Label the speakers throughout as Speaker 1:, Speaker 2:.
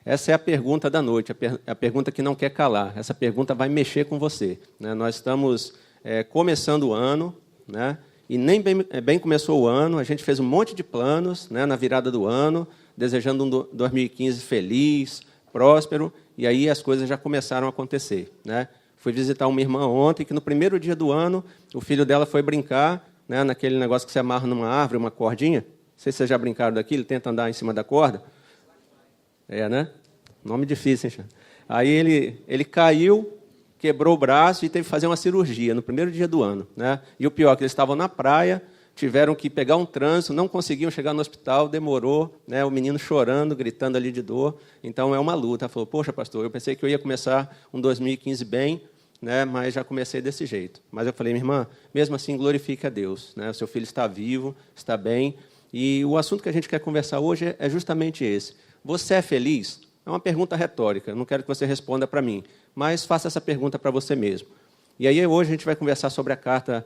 Speaker 1: Essa é a pergunta da noite, a pergunta que não quer calar. Essa pergunta vai mexer com você, né? Nós estamos começando o ano, né? E nem bem começou o ano, a gente fez um monte de planos, né, na virada do ano, desejando um 2015 feliz, próspero, e aí as coisas já começaram a acontecer, né? Fui visitar uma irmã ontem, que no primeiro dia do ano, o filho dela foi brincar, né, naquele negócio que você amarra numa árvore, uma cordinha. Não sei se vocês já brincaram daquilo, ele tenta andar em cima da corda. Né? Nome difícil, hein? Aí ele caiu, quebrou o braço e teve que fazer uma cirurgia no primeiro dia do ano, né? E o pior é que eles estavam na praia, tiveram que pegar um trânsito, não conseguiam chegar no hospital, demorou, né? O menino chorando, gritando ali de dor. Então é uma luta. Ela falou: poxa, pastor, eu pensei que eu ia começar um 2015 bem, né? Mas já comecei desse jeito. Mas eu falei: minha irmã, mesmo assim, glorifique a Deus, né? O seu filho está vivo, está bem. E o assunto que a gente quer conversar hoje é justamente esse. Você é feliz? É uma pergunta retórica, eu não quero que você responda para mim, mas faça essa pergunta para você mesmo. E aí hoje a gente vai conversar sobre a carta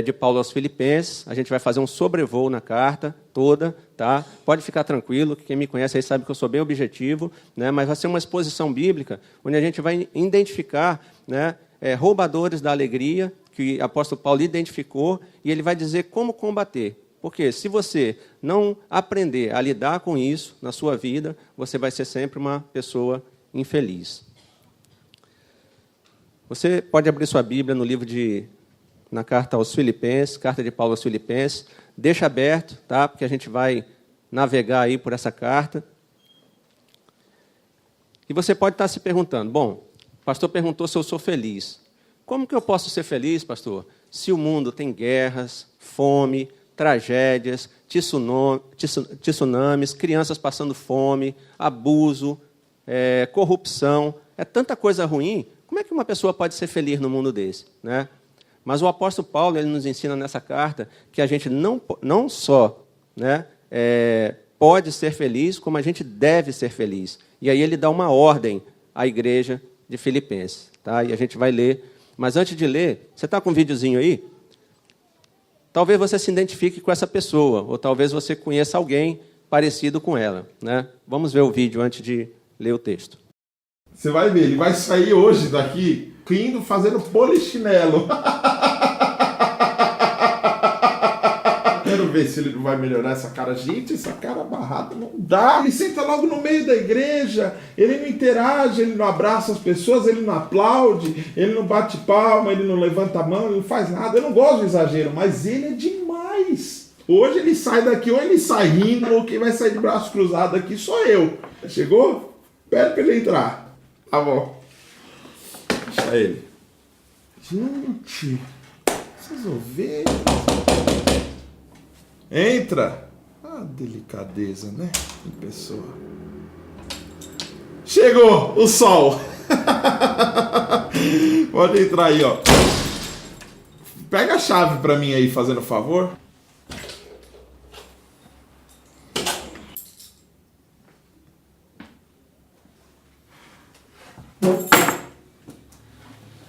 Speaker 1: de Paulo aos Filipenses, a gente vai fazer um sobrevoo na carta toda, tá? Pode ficar tranquilo, que quem me conhece aí sabe que eu sou bem objetivo, né? Mas vai ser uma exposição bíblica, onde a gente vai identificar, né, roubadores da alegria, que o apóstolo Paulo identificou, e ele vai dizer como combater. Porque se você não aprender a lidar com isso na sua vida, você vai ser sempre uma pessoa infeliz. Você pode abrir sua Bíblia no livro na carta aos Filipenses, carta de Paulo aos Filipenses. Deixa aberto, tá? Porque a gente vai navegar aí por essa carta. E você pode estar se perguntando: bom, o pastor perguntou se eu sou feliz. Como que eu posso ser feliz, pastor, se o mundo tem guerras, fome, tragédias, tsunamis, crianças passando fome, abuso, corrupção, tanta coisa ruim? Como é que uma pessoa pode ser feliz no mundo desse, né? Mas o apóstolo Paulo, ele nos ensina nessa carta que a gente não só, né, pode ser feliz, como a gente deve ser feliz. E aí ele dá uma ordem à igreja de Filipenses, tá? E a gente vai ler. Mas antes de ler, você está com um videozinho aí? Talvez você se identifique com essa pessoa, ou talvez você conheça alguém parecido com ela, né? Vamos ver o vídeo antes de ler o texto.
Speaker 2: Você vai ver, ele vai sair hoje daqui rindo, fazendo polichinelo. Quero ver se ele não vai melhorar essa cara. Gente, essa cara barrada não dá. Ele senta logo no meio da igreja, ele não interage, ele não abraça as pessoas, ele não aplaude, ele não bate palma, ele não levanta a mão, ele não faz nada. Eu não gosto de exagero, mas ele é demais. Hoje ele sai daqui, ou ele sai rindo, ou quem vai sair de braço cruzado aqui sou eu. Chegou? Pede para ele entrar. Tá bom. Deixa ele. Gente, essas ovelhas. Entra. Ah, delicadeza, né? Que pessoa. Chegou o sol. Pode entrar aí, ó. Pega a chave pra mim aí, fazendo favor.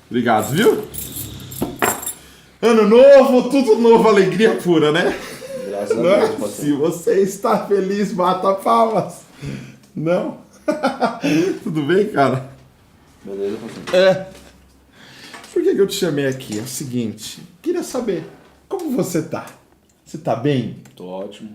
Speaker 2: Obrigado, viu? Ano novo, tudo novo, alegria pura, né?
Speaker 3: Graças a Deus, pastor.
Speaker 2: Se você está feliz, bata palmas. Não? Tudo bem, cara?
Speaker 3: Beleza, pastor?
Speaker 2: Por que eu te chamei aqui? É o seguinte, queria saber, como você tá? Você tá bem?
Speaker 3: Tô ótimo.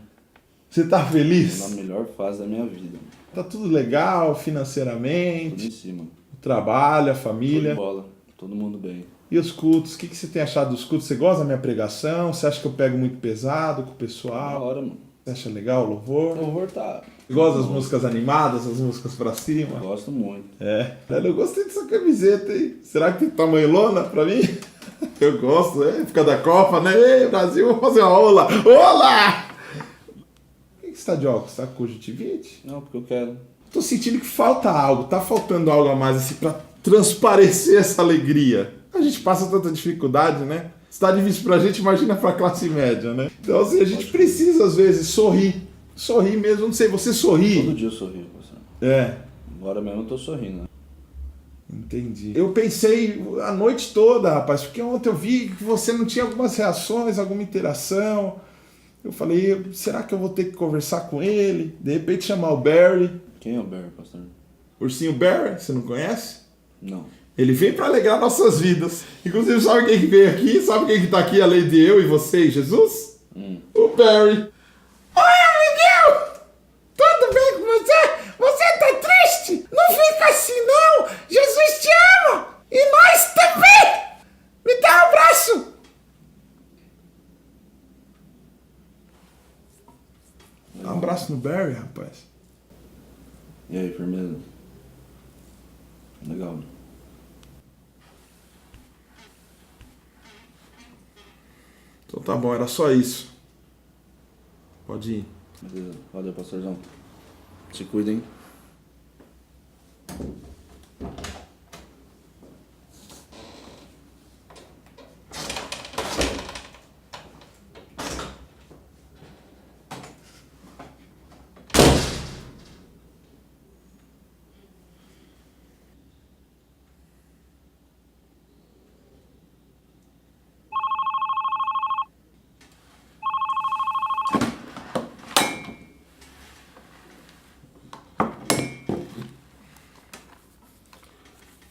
Speaker 2: Você tá feliz?
Speaker 3: Tô na melhor fase da minha vida.
Speaker 2: Tá tudo legal
Speaker 3: Tudo
Speaker 2: financeiramente?
Speaker 3: em cima.
Speaker 2: O trabalho, a
Speaker 3: Show de
Speaker 2: família?
Speaker 3: bola. Todo mundo bem.
Speaker 2: E os cultos? O que você tem achado dos cultos? Você gosta da minha pregação? Você acha que eu pego muito pesado com o
Speaker 3: Da
Speaker 2: pessoal?
Speaker 3: hora, mano.
Speaker 2: Você acha legal o louvor?
Speaker 3: O louvor tá...
Speaker 2: Você gosta das músicas animadas, as músicas pra cima?
Speaker 3: Gosto muito.
Speaker 2: Eu gostei dessa camiseta aí. Será que tem tamanho lona pra mim? Eu gosto, Fica da Copa, né? Ei, Brasil, vamos fazer uma ola! Ola! Por que você tá de óculos? Tá com conjuntivite?
Speaker 3: Não, porque eu quero.
Speaker 2: Tô sentindo que falta algo. Tá faltando algo a mais assim pra transparecer essa alegria. A gente passa tanta dificuldade, né? Se tá difícil pra gente, imagina pra classe média, né? Então, assim, a gente precisa, às vezes, sorrir. Sorrir mesmo, não sei, você sorri?
Speaker 3: Todo dia eu sorrio, pastor. Agora mesmo eu tô sorrindo, né?
Speaker 2: Entendi. Eu pensei a noite toda, rapaz, porque ontem eu vi que você não tinha algumas reações, alguma interação. Eu falei, será que eu vou ter que conversar com ele? De repente chamar o Barry.
Speaker 3: Quem é o Barry, pastor?
Speaker 2: Ursinho Barry, você não conhece?
Speaker 3: Não.
Speaker 2: Ele vem para alegrar nossas vidas. Inclusive, sabe quem que veio aqui? Sabe quem que tá aqui além de eu e você e Jesus? O Barry. Oi, amiguinho! Tudo bem com você? Você tá triste? Não fica assim, não! Jesus te ama! E nós também! Me dá um abraço! Dá um abraço no Barry, rapaz.
Speaker 3: E aí, firmeza? Legal.
Speaker 2: Então tá bom, era só isso. Pode ir.
Speaker 3: Beleza. Valeu, pastorzão. Se cuida, hein?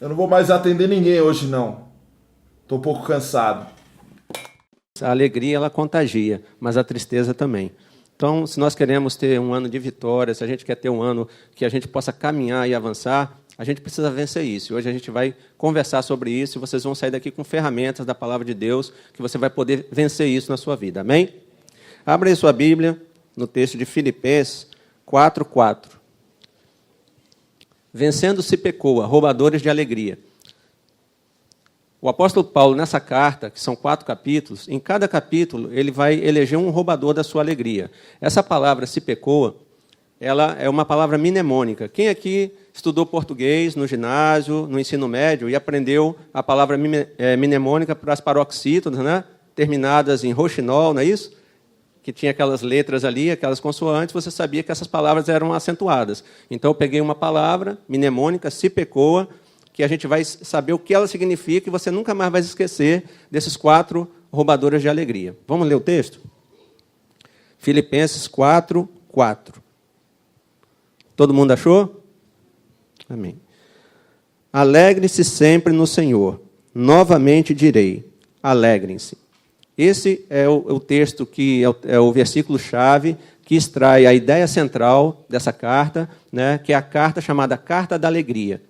Speaker 2: Eu não vou mais atender ninguém hoje, não. Tô um pouco cansado.
Speaker 1: A alegria, ela contagia, mas a tristeza também. Então, se nós queremos ter um ano de vitória, se a gente quer ter um ano que a gente possa caminhar e avançar, a gente precisa vencer isso. Hoje a gente vai conversar sobre isso e vocês vão sair daqui com ferramentas da Palavra de Deus que você vai poder vencer isso na sua vida. Amém? Abra aí sua Bíblia no texto de Filipenses 4:4. Vencendo se pecoa, roubadores de alegria. O apóstolo Paulo, nessa carta, que são 4 capítulos, em cada capítulo ele vai eleger um roubador da sua alegria. Essa palavra se pecoa, ela é uma palavra mnemônica. Quem aqui estudou português no ginásio, no ensino médio, e aprendeu a palavra mnemônica para as paroxítonas, né? Terminadas em roxinol, não é isso? Que tinha aquelas letras ali, aquelas consoantes, você sabia que essas palavras eram acentuadas. Então, eu peguei uma palavra mnemônica, se pecoa, que a gente vai saber o que ela significa e você nunca mais vai esquecer desses 4 roubadores de alegria. Vamos ler o texto? Filipenses 4:4. Todo mundo achou? Amém. Alegre-se sempre no Senhor. Novamente direi, alegrem-se. Esse é o texto que é o versículo-chave que extrai a ideia central dessa carta, né, que é a carta chamada Carta da Alegria.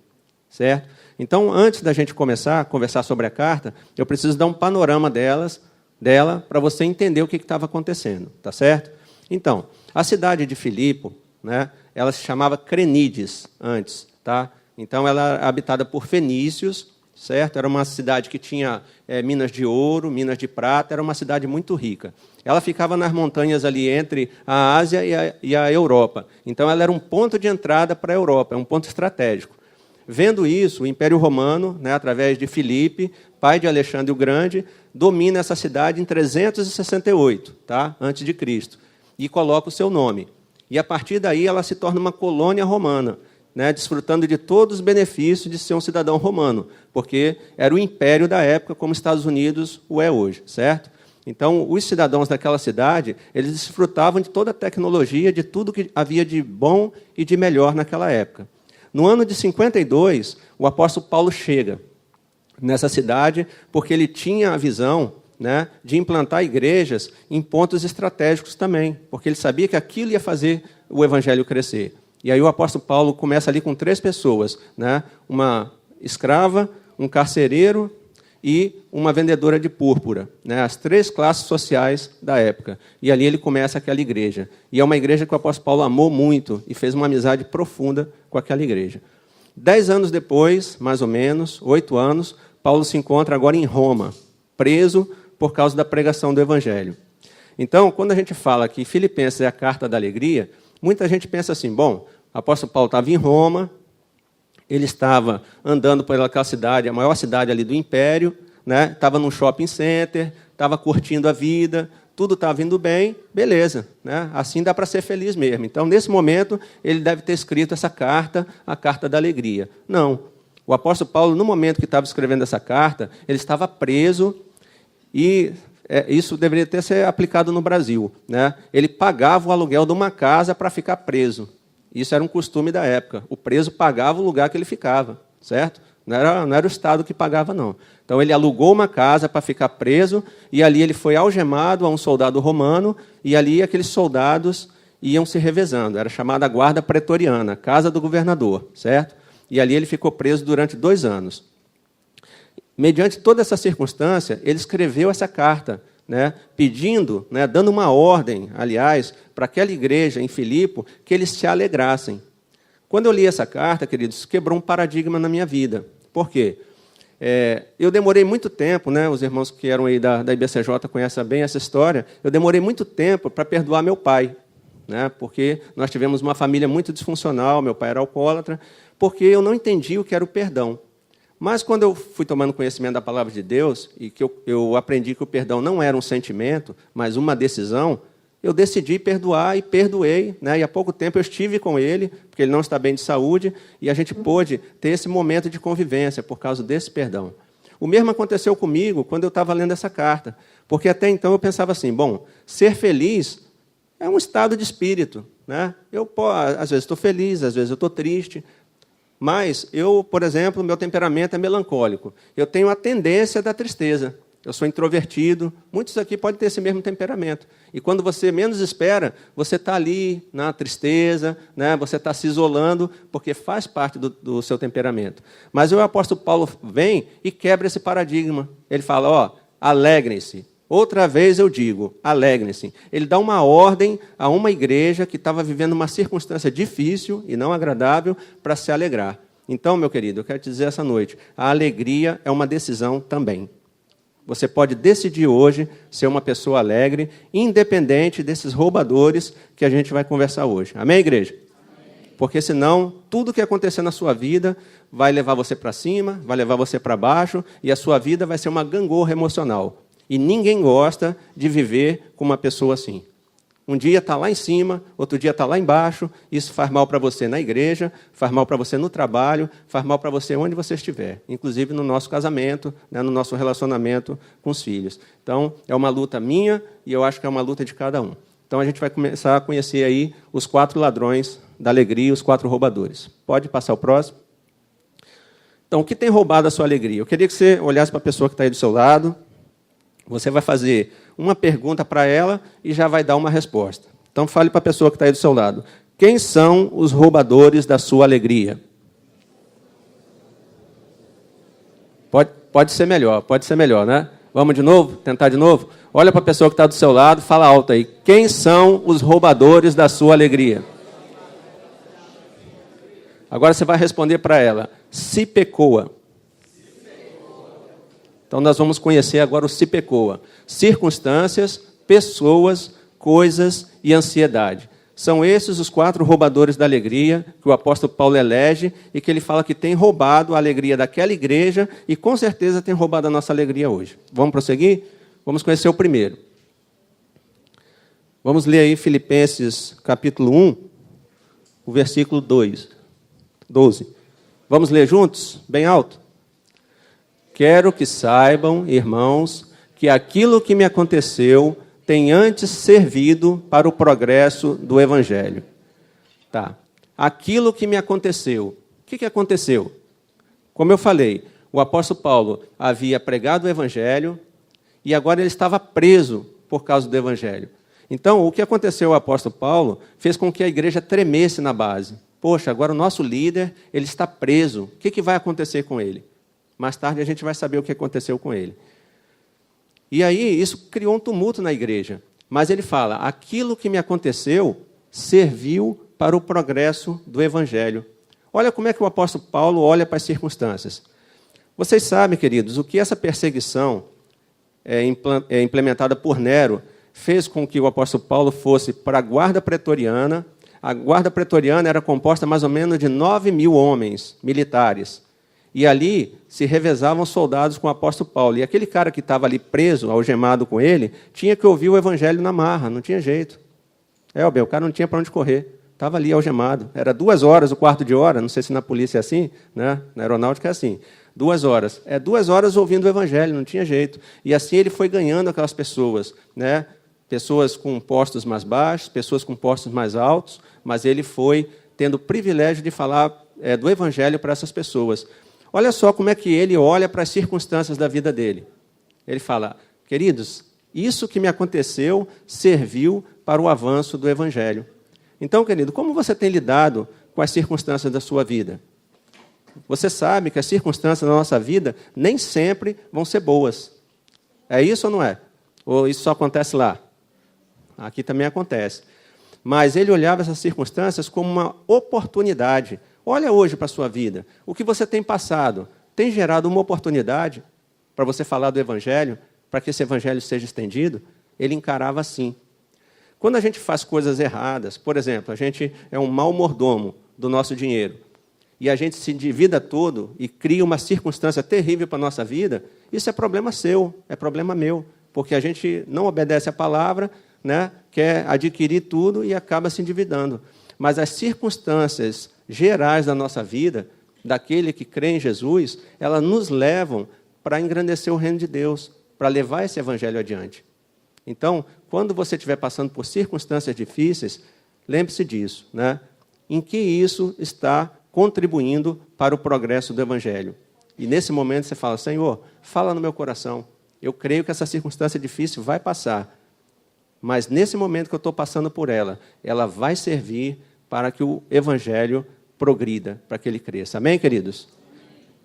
Speaker 1: Certo? Então, antes da gente começar a conversar sobre a carta, eu preciso dar um panorama dela para você entender o que estava acontecendo. Tá certo? Então, a cidade de Filipe, né, ela se chamava Crenides antes. Tá? Então, ela era habitada por fenícios. Certo? Era uma cidade que tinha minas de ouro, minas de prata, era uma cidade muito rica. Ela ficava nas montanhas ali entre a Ásia e a Europa. Então, ela era um ponto de entrada para a Europa, um ponto estratégico. Vendo isso, o Império Romano, né, através de Filipe, pai de Alexandre o Grande, domina essa cidade em 368, tá? Antes de Cristo, e coloca o seu nome. E, a partir daí, ela se torna uma colônia romana, né, desfrutando de todos os benefícios de ser um cidadão romano, porque era o império da época, como os Estados Unidos o é hoje, certo? Então, os cidadãos daquela cidade, eles desfrutavam de toda a tecnologia, de tudo que havia de bom e de melhor naquela época. No ano de 52, o apóstolo Paulo chega nessa cidade, porque ele tinha a visão, né, de implantar igrejas em pontos estratégicos também, porque ele sabia que aquilo ia fazer o evangelho crescer. E aí o apóstolo Paulo começa ali com 3 pessoas, né? Uma escrava, um carcereiro e uma vendedora de púrpura, né? As 3 classes sociais da época. E ali ele começa aquela igreja. E é uma igreja que o apóstolo Paulo amou muito e fez uma amizade profunda com aquela igreja. 10 anos depois, mais ou menos, 8 anos, Paulo se encontra agora em Roma, preso por causa da pregação do evangelho. Então, quando a gente fala que Filipenses é a carta da alegria, muita gente pensa assim, bom, o apóstolo Paulo estava em Roma, ele estava andando por aquela cidade, a maior cidade ali do Império, né? Estava num shopping center, estava curtindo a vida, tudo estava indo bem, beleza, né? Assim dá para ser feliz mesmo. Então, nesse momento, ele deve ter escrito essa carta, a carta da alegria. Não, o apóstolo Paulo, no momento que estava escrevendo essa carta, ele estava preso e... isso deveria ter sido aplicado no Brasil, né? Ele pagava o aluguel de uma casa para ficar preso. Isso era um costume da época. O preso pagava o lugar que ele ficava, certo? Não era o Estado que pagava, não. Então, ele alugou uma casa para ficar preso, e ali ele foi algemado a um soldado romano, e ali aqueles soldados iam se revezando. Era chamada guarda pretoriana, casa do governador, certo? E ali ele ficou preso durante 2 anos. Mediante toda essa circunstância, ele escreveu essa carta, né, pedindo, né, dando uma ordem, aliás, para aquela igreja em Filipe, que eles se alegrassem. Quando eu li essa carta, queridos, quebrou um paradigma na minha vida. Por quê? Eu demorei muito tempo, né, os irmãos que eram aí da IBCJ conhecem bem essa história, eu demorei muito tempo para perdoar meu pai, né, porque nós tivemos uma família muito disfuncional, meu pai era alcoólatra, porque eu não entendi o que era o perdão. Mas, quando eu fui tomando conhecimento da palavra de Deus, e que eu aprendi que o perdão não era um sentimento, mas uma decisão, eu decidi perdoar e perdoei, né? E há pouco tempo eu estive com ele, porque ele não está bem de saúde, e a gente pôde ter esse momento de convivência por causa desse perdão. O mesmo aconteceu comigo quando eu estava lendo essa carta, porque até então eu pensava assim, bom, ser feliz é um estado de espírito, né? Às vezes estou feliz, às vezes eu estou triste, mas eu, por exemplo, meu temperamento é melancólico. Eu tenho a tendência da tristeza. Eu sou introvertido. Muitos aqui podem ter esse mesmo temperamento. E quando você menos espera, você está ali na tristeza, né? Você está se isolando, porque faz parte do seu temperamento. Mas o apóstolo Paulo vem e quebra esse paradigma. Ele fala, alegrem-se. Outra vez eu digo, alegrem-se. Ele dá uma ordem a uma igreja que estava vivendo uma circunstância difícil e não agradável para se alegrar. Então, meu querido, eu quero te dizer essa noite, a alegria é uma decisão também. Você pode decidir hoje ser uma pessoa alegre, independente desses roubadores que a gente vai conversar hoje. Amém, igreja? Amém. Porque senão, tudo que acontecer na sua vida vai levar você para cima, vai levar você para baixo, e a sua vida vai ser uma gangorra emocional. E ninguém gosta de viver com uma pessoa assim. Um dia está lá em cima, outro dia está lá embaixo. Isso faz mal para você na igreja, faz mal para você no trabalho, faz mal para você onde você estiver, inclusive no nosso casamento, né, no nosso relacionamento com os filhos. Então, é uma luta minha e eu acho que é uma luta de cada um. Então, a gente vai começar a conhecer aí os 4 ladrões da alegria, os 4 roubadores. Pode passar o próximo? Então, o que tem roubado a sua alegria? Eu queria que você olhasse para a pessoa que está aí do seu lado. Você vai fazer uma pergunta para ela e já vai dar uma resposta. Então, fale para a pessoa que está aí do seu lado. Quem são os roubadores da sua alegria? Pode ser melhor, né? Vamos de novo? Tentar de novo? Olha para a pessoa que está do seu lado, fala alto aí. Quem são os roubadores da sua alegria? Agora você vai responder para ela. Se pecoa. Então, nós vamos conhecer agora o SIPECOA. Circunstâncias, pessoas, coisas e ansiedade. São esses os 4 roubadores da alegria que o apóstolo Paulo elege e que ele fala que tem roubado a alegria daquela igreja e, com certeza, tem roubado a nossa alegria hoje. Vamos prosseguir? Vamos conhecer o primeiro. Vamos ler aí Filipenses, capítulo 1, o versículo 12. Vamos ler juntos? Bem alto? Quero que saibam, irmãos, que aquilo que me aconteceu tem antes servido para o progresso do Evangelho. Tá. Aquilo que me aconteceu. O que aconteceu? Como eu falei, o apóstolo Paulo havia pregado o Evangelho e agora ele estava preso por causa do Evangelho. Então, o que aconteceu ao apóstolo Paulo fez com que a igreja tremesse na base. Poxa, agora o nosso líder ele está preso. O que vai acontecer com ele? Mais tarde a gente vai saber o que aconteceu com ele. E aí isso criou um tumulto na igreja. Mas ele fala, aquilo que me aconteceu serviu para o progresso do Evangelho. Olha como é que o apóstolo Paulo olha para as circunstâncias. Vocês sabem, queridos, o que essa perseguição implementada por Nero fez com que o apóstolo Paulo fosse para a guarda pretoriana. A guarda pretoriana era composta mais ou menos de 9.000 homens militares. E ali se revezavam soldados com o apóstolo Paulo. E aquele cara que estava ali preso, algemado com ele, tinha que ouvir o evangelho na marra, não tinha jeito. O cara não tinha para onde correr. Estava ali algemado. Era 2 horas, o quarto de hora, não sei se na polícia é assim, né? Na aeronáutica é assim. 2 horas. 2 horas ouvindo o evangelho, não tinha jeito. E assim ele foi ganhando aquelas pessoas, né? Pessoas com postos mais baixos, pessoas com postos mais altos, mas ele foi tendo o privilégio de falar do Evangelho para essas pessoas. Olha só como é que ele olha para as circunstâncias da vida dele. Ele fala, queridos, isso que me aconteceu serviu para o avanço do Evangelho. Então, querido, como você tem lidado com as circunstâncias da sua vida? Você sabe que as circunstâncias da nossa vida nem sempre vão ser boas. É isso ou não é? Ou isso só acontece lá? Aqui também acontece. Mas ele olhava essas circunstâncias como uma oportunidade. Olha hoje para a sua vida. O que você tem passado tem gerado uma oportunidade para você falar do Evangelho, para que esse Evangelho seja estendido? Ele encarava assim. Quando a gente faz coisas erradas, por exemplo, a gente é um mau mordomo do nosso dinheiro, e a gente se endivida todo e cria uma circunstância terrível para a nossa vida, isso é problema seu, é problema meu, porque a gente não obedece a palavra, né, quer adquirir tudo e acaba se endividando. Mas as circunstâncias gerais da nossa vida, daquele que crê em Jesus, elas nos levam para engrandecer o reino de Deus, para levar esse Evangelho adiante. Então, quando você estiver passando por circunstâncias difíceis, lembre-se disso, né? Em que isso está contribuindo para o progresso do Evangelho. E nesse momento você fala, Senhor, fala no meu coração. Eu creio que essa circunstância difícil vai passar. Mas nesse momento que eu estou passando por ela, ela vai servir para que o Evangelho progrida, para que ele cresça. Amém, queridos?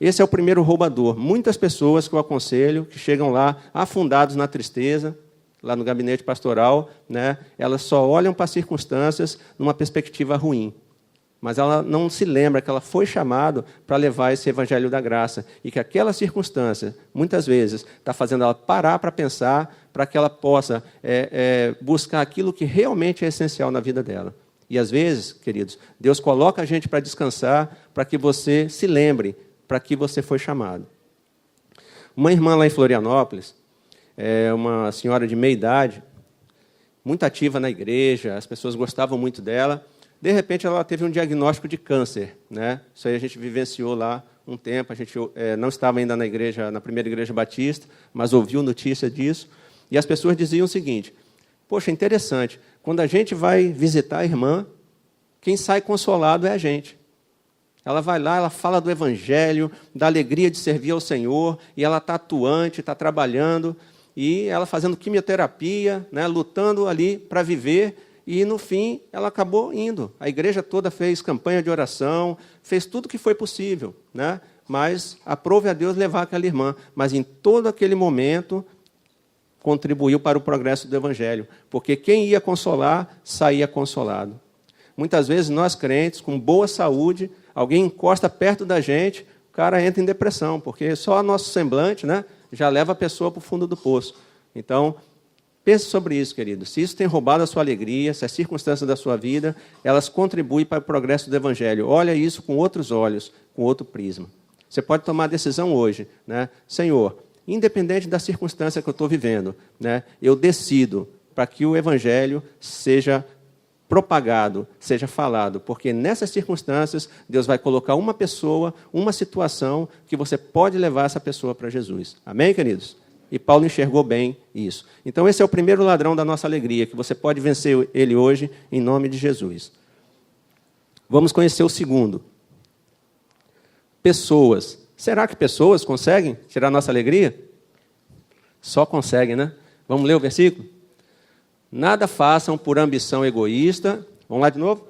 Speaker 1: Esse é o primeiro roubador. Muitas pessoas que eu aconselho, que chegam lá afundados na tristeza, lá no gabinete pastoral, né, elas só olham para as circunstâncias numa perspectiva ruim. Mas ela não se lembra que ela foi chamada para levar esse Evangelho da graça e que aquela circunstância, muitas vezes, está fazendo ela parar para pensar, para que ela possa buscar aquilo que realmente é essencial na vida dela. E, às vezes, queridos, Deus coloca a gente para descansar, para que você se lembre para que você foi chamado. Uma irmã lá em Florianópolis, uma senhora de meia idade, muito ativa na igreja, as pessoas gostavam muito dela. De repente, ela teve um diagnóstico de câncer, né? Isso aí a gente vivenciou lá um tempo. A gente não estava ainda na igreja, na primeira igreja batista, mas ouviu notícia disso. E as pessoas diziam o seguinte, poxa, interessante, quando a gente vai visitar a irmã, quem sai consolado é a gente. Ela vai lá, ela fala do Evangelho, da alegria de servir ao Senhor, e ela está atuante, está trabalhando, e ela fazendo quimioterapia, né, lutando ali para viver, e, no fim, ela acabou indo. A igreja toda fez campanha de oração, fez tudo o que foi possível, né? Mas aprove a Deus levar aquela irmã. Mas, em todo aquele momento, contribuiu para o progresso do Evangelho, porque quem ia consolar, saía consolado. Muitas vezes, nós crentes, com boa saúde, alguém encosta perto da gente, o cara entra em depressão, porque só nosso semblante, né, já leva a pessoa para o fundo do poço. Então, pense sobre isso, querido. Se isso tem roubado a sua alegria, se as circunstâncias da sua vida, elas contribuem para o progresso do Evangelho. Olha isso com outros olhos, com outro prisma. Você pode tomar a decisão hoje, né? Senhor, independente da circunstância que eu estou vivendo, né, eu decido para que o Evangelho seja propagado, seja falado, porque nessas circunstâncias Deus vai colocar uma pessoa, uma situação que você pode levar essa pessoa para Jesus. Amém, queridos? E Paulo enxergou bem isso. Então, esse é o primeiro ladrão da nossa alegria, que você pode vencer ele hoje, em nome de Jesus. Vamos conhecer o segundo. Pessoas. Será que pessoas conseguem tirar nossa alegria? Só conseguem, né? Vamos ler o versículo? Nada façam por ambição egoísta. Vamos lá de novo?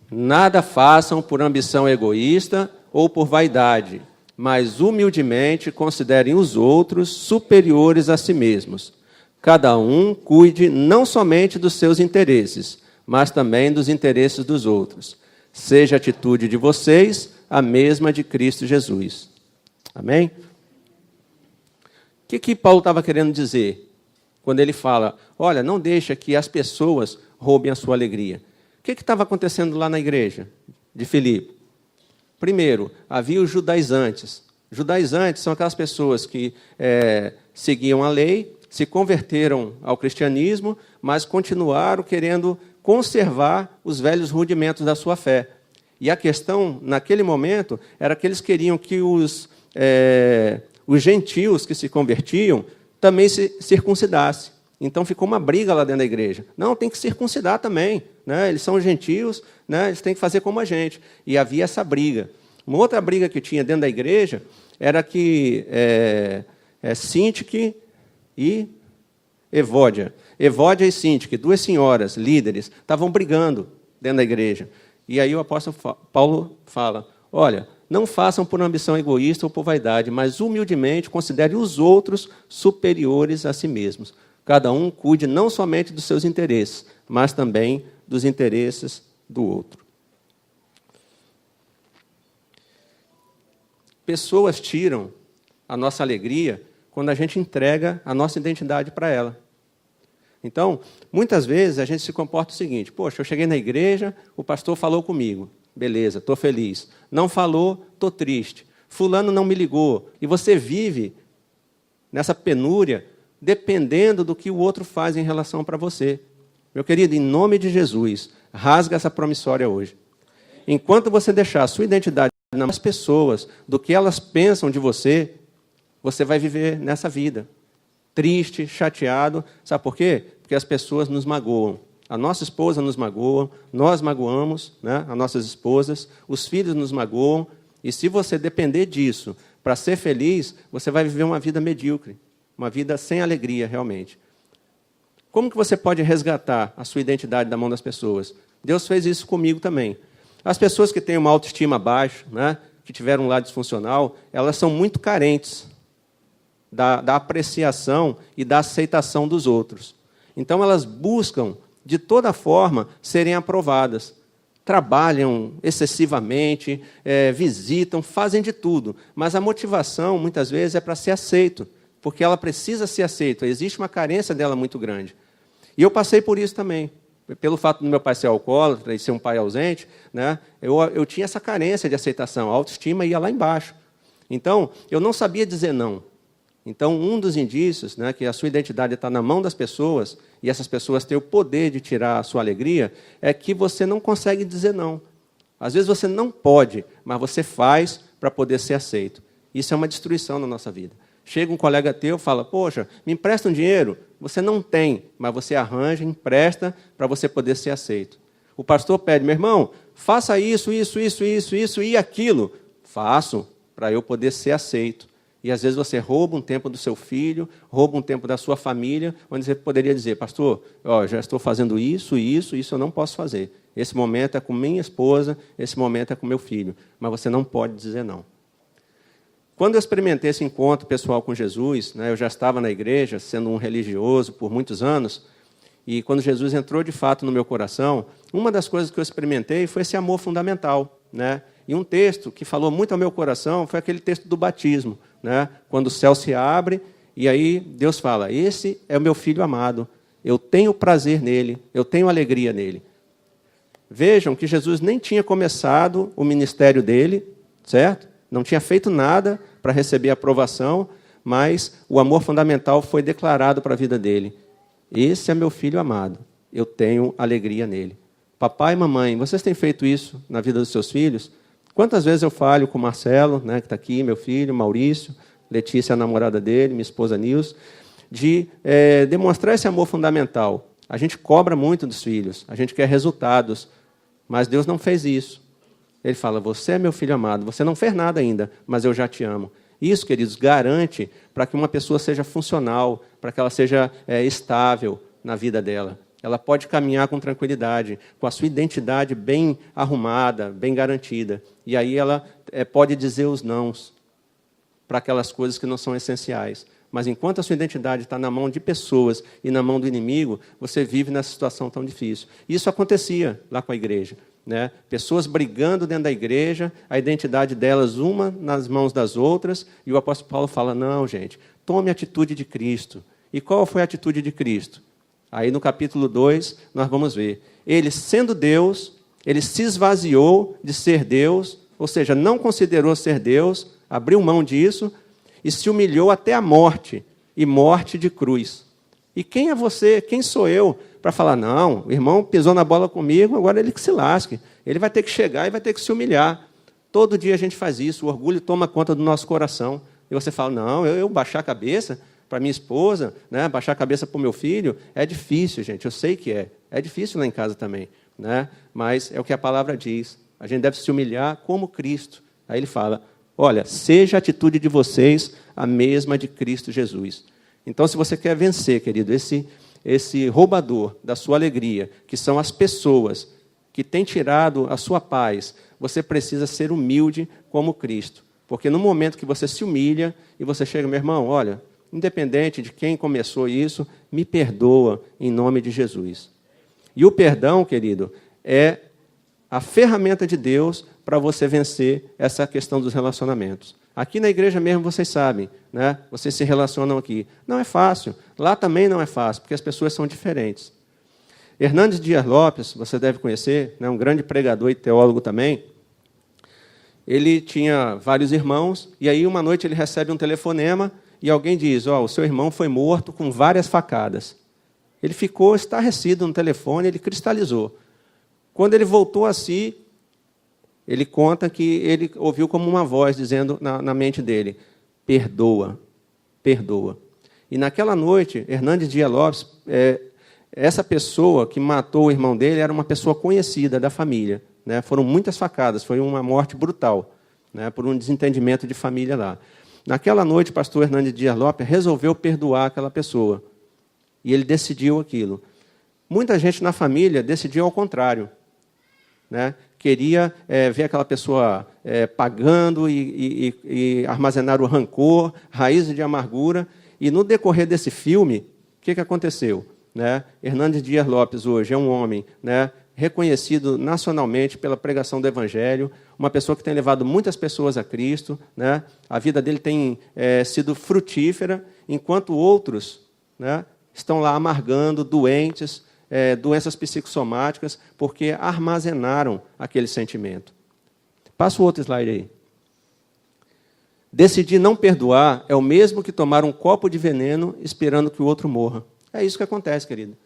Speaker 1: Nada façam por ambição egoísta ou por vaidade, mas humildemente considerem os outros superiores a si mesmos. Cada um cuide não somente dos seus interesses, mas também dos interesses dos outros. Seja a atitude de vocês a mesma de Cristo Jesus. Amém? O que Paulo estava querendo dizer quando ele fala, olha, não deixa que as pessoas roubem a sua alegria? O que estava acontecendo lá na igreja de Filipe? Primeiro, havia os judaizantes. Judaizantes são aquelas pessoas que seguiam a lei, se converteram ao cristianismo, mas continuaram querendo conservar os velhos rudimentos da sua fé. E a questão, naquele momento, era que eles queriam que os gentios que se convertiam também se circuncidassem. Então ficou uma briga lá dentro da igreja. Não, tem que circuncidar também, né? Eles são gentios, né? Eles têm que fazer como a gente. E havia essa briga. Uma outra briga que tinha dentro da igreja era que Sintique e Evódia. Evódia e Sintique, duas senhoras, líderes, estavam brigando dentro da igreja. E aí o apóstolo Paulo fala, olha, não façam por ambição egoísta ou por vaidade, mas humildemente considere os outros superiores a si mesmos. Cada um cuide não somente dos seus interesses, mas também dos interesses do outro. Pessoas tiram a nossa alegria quando a gente entrega a nossa identidade para ela. Então, muitas vezes a gente se comporta o seguinte, poxa, eu cheguei na igreja, o pastor falou comigo, beleza, estou feliz. Não falou, estou triste. Fulano não me ligou. E você vive nessa penúria, dependendo do que o outro faz em relação para você. Meu querido, em nome de Jesus, rasga essa promissória hoje. Enquanto você deixar a sua identidade nas pessoas, do que elas pensam de você, você vai viver nessa vida. Triste, chateado. Sabe por quê? Porque as pessoas nos magoam. A nossa esposa nos magoa, nós magoamos, né, as nossas esposas, os filhos nos magoam. E se você depender disso para ser feliz, você vai viver uma vida medíocre. Uma vida sem alegria, realmente. Como que você pode resgatar a sua identidade da mão das pessoas? Deus fez isso comigo também. As pessoas que têm uma autoestima baixa, né, que tiveram um lado disfuncional, elas são muito carentes da apreciação e da aceitação dos outros. Então, elas buscam, de toda forma, serem aprovadas. Trabalham excessivamente, visitam, fazem de tudo. Mas a motivação, muitas vezes, é para ser aceito. Porque ela precisa ser aceita, existe uma carência dela muito grande. E eu passei por isso também. Pelo fato do meu pai ser alcoólatra e ser um pai ausente, né, eu tinha essa carência de aceitação, a autoestima ia lá embaixo. Então, eu não sabia dizer não. Então, um dos indícios, né, que a sua identidade está na mão das pessoas, e essas pessoas têm o poder de tirar a sua alegria, é que você não consegue dizer não. Às vezes você não pode, mas você faz para poder ser aceito. Isso é uma destruição na nossa vida. Chega um colega teu e fala, poxa, me empresta um dinheiro? Você não tem, mas você arranja, empresta para você poder ser aceito. O pastor pede, meu irmão, faça isso e aquilo. Faço para eu poder ser aceito. E às vezes você rouba um tempo do seu filho, rouba um tempo da sua família, onde você poderia dizer, pastor, já estou fazendo isso eu não posso fazer. Esse momento é com minha esposa, esse momento é com meu filho. Mas você não pode dizer não. Quando eu experimentei esse encontro pessoal com Jesus, né, eu já estava na igreja, sendo um religioso por muitos anos, e quando Jesus entrou de fato no meu coração, uma das coisas que eu experimentei foi esse amor fundamental. Né? E um texto que falou muito ao meu coração foi aquele texto do batismo, né? Quando o céu se abre, e aí Deus fala, esse é o meu filho amado, eu tenho prazer nele, eu tenho alegria nele. Vejam que Jesus nem tinha começado o ministério dele, certo? Não tinha feito nada para receber a aprovação, mas o amor fundamental foi declarado para a vida dele. Esse é meu filho amado, eu tenho alegria nele. Papai e mamãe, vocês têm feito isso na vida dos seus filhos? Quantas vezes eu falho com o Marcelo, né, que está aqui, meu filho, Maurício, Letícia, a namorada dele, minha esposa Nilce, de demonstrar esse amor fundamental. A gente cobra muito dos filhos, a gente quer resultados, mas Deus não fez isso. Ele fala, você é meu filho amado, você não fez nada ainda, mas eu já te amo. Isso, queridos, garante para que uma pessoa seja funcional, para que ela seja estável na vida dela. Ela pode caminhar com tranquilidade, com a sua identidade bem arrumada, bem garantida. E aí ela pode dizer os nãos para aquelas coisas que não são essenciais. Mas enquanto a sua identidade está na mão de pessoas e na mão do inimigo, você vive nessa situação tão difícil. Isso acontecia lá com a igreja. Né? Pessoas brigando dentro da igreja, a identidade delas uma nas mãos das outras, e o apóstolo Paulo fala, não, gente, tome a atitude de Cristo. E qual foi a atitude de Cristo? Aí no capítulo 2, nós vamos ver. Ele, sendo Deus, ele se esvaziou de ser Deus, ou seja, não considerou ser Deus, abriu mão disso, e se humilhou até a morte, e morte de cruz. E quem é você, quem sou eu, para falar, não, o irmão pisou na bola comigo, agora ele que se lasque. Ele vai ter que chegar e vai ter que se humilhar. Todo dia a gente faz isso, o orgulho toma conta do nosso coração. E você fala, não, eu baixar a cabeça, para minha esposa, né? Baixar a cabeça para o meu filho, é difícil, gente, eu sei que é. É difícil lá em casa também, né? Mas é o que a palavra diz. A gente deve se humilhar como Cristo. Aí ele fala, olha, seja a atitude de vocês a mesma de Cristo Jesus. Então, se você quer vencer, querido, esse roubador da sua alegria, que são as pessoas que têm tirado a sua paz, você precisa ser humilde como Cristo. Porque no momento que você se humilha e você chega, meu irmão, olha, independente de quem começou isso, me perdoa em nome de Jesus. E o perdão, querido, é a ferramenta de Deus para você vencer essa questão dos relacionamentos. Aqui na igreja mesmo, vocês sabem, né? Vocês se relacionam aqui. Não é fácil. Lá também não é fácil, porque as pessoas são diferentes. Hernandes Dias Lopes, você deve conhecer, né? Um grande pregador e teólogo também. Ele tinha vários irmãos, e aí uma noite ele recebe um telefonema e alguém diz, o seu irmão foi morto com várias facadas. Ele ficou estarrecido no telefone, ele cristalizou. Quando ele voltou a si, ele conta que ele ouviu como uma voz dizendo na mente dele, perdoa, perdoa. E naquela noite, Hernandes Dias Lopes, essa pessoa que matou o irmão dele era uma pessoa conhecida da família. Né? Foram muitas facadas, foi uma morte brutal, né? Por um desentendimento de família lá. Naquela noite, o pastor Hernandes Dias Lopes resolveu perdoar aquela pessoa. E ele decidiu aquilo. Muita gente na família decidiu ao contrário. Né? Queria ver aquela pessoa pagando e armazenar o rancor, raízes de amargura. E no decorrer desse filme, o que aconteceu? Né? Hernandes Dias Lopes hoje é um homem, né, reconhecido nacionalmente pela pregação do Evangelho, uma pessoa que tem levado muitas pessoas a Cristo, né? A vida dele tem sido frutífera, enquanto outros, né, estão lá amargando, doentes, doenças psicossomáticas, porque armazenaram aquele sentimento. Passa o outro slide aí. Decidir não perdoar é o mesmo que tomar um copo de veneno esperando que o outro morra. É isso que acontece, querido.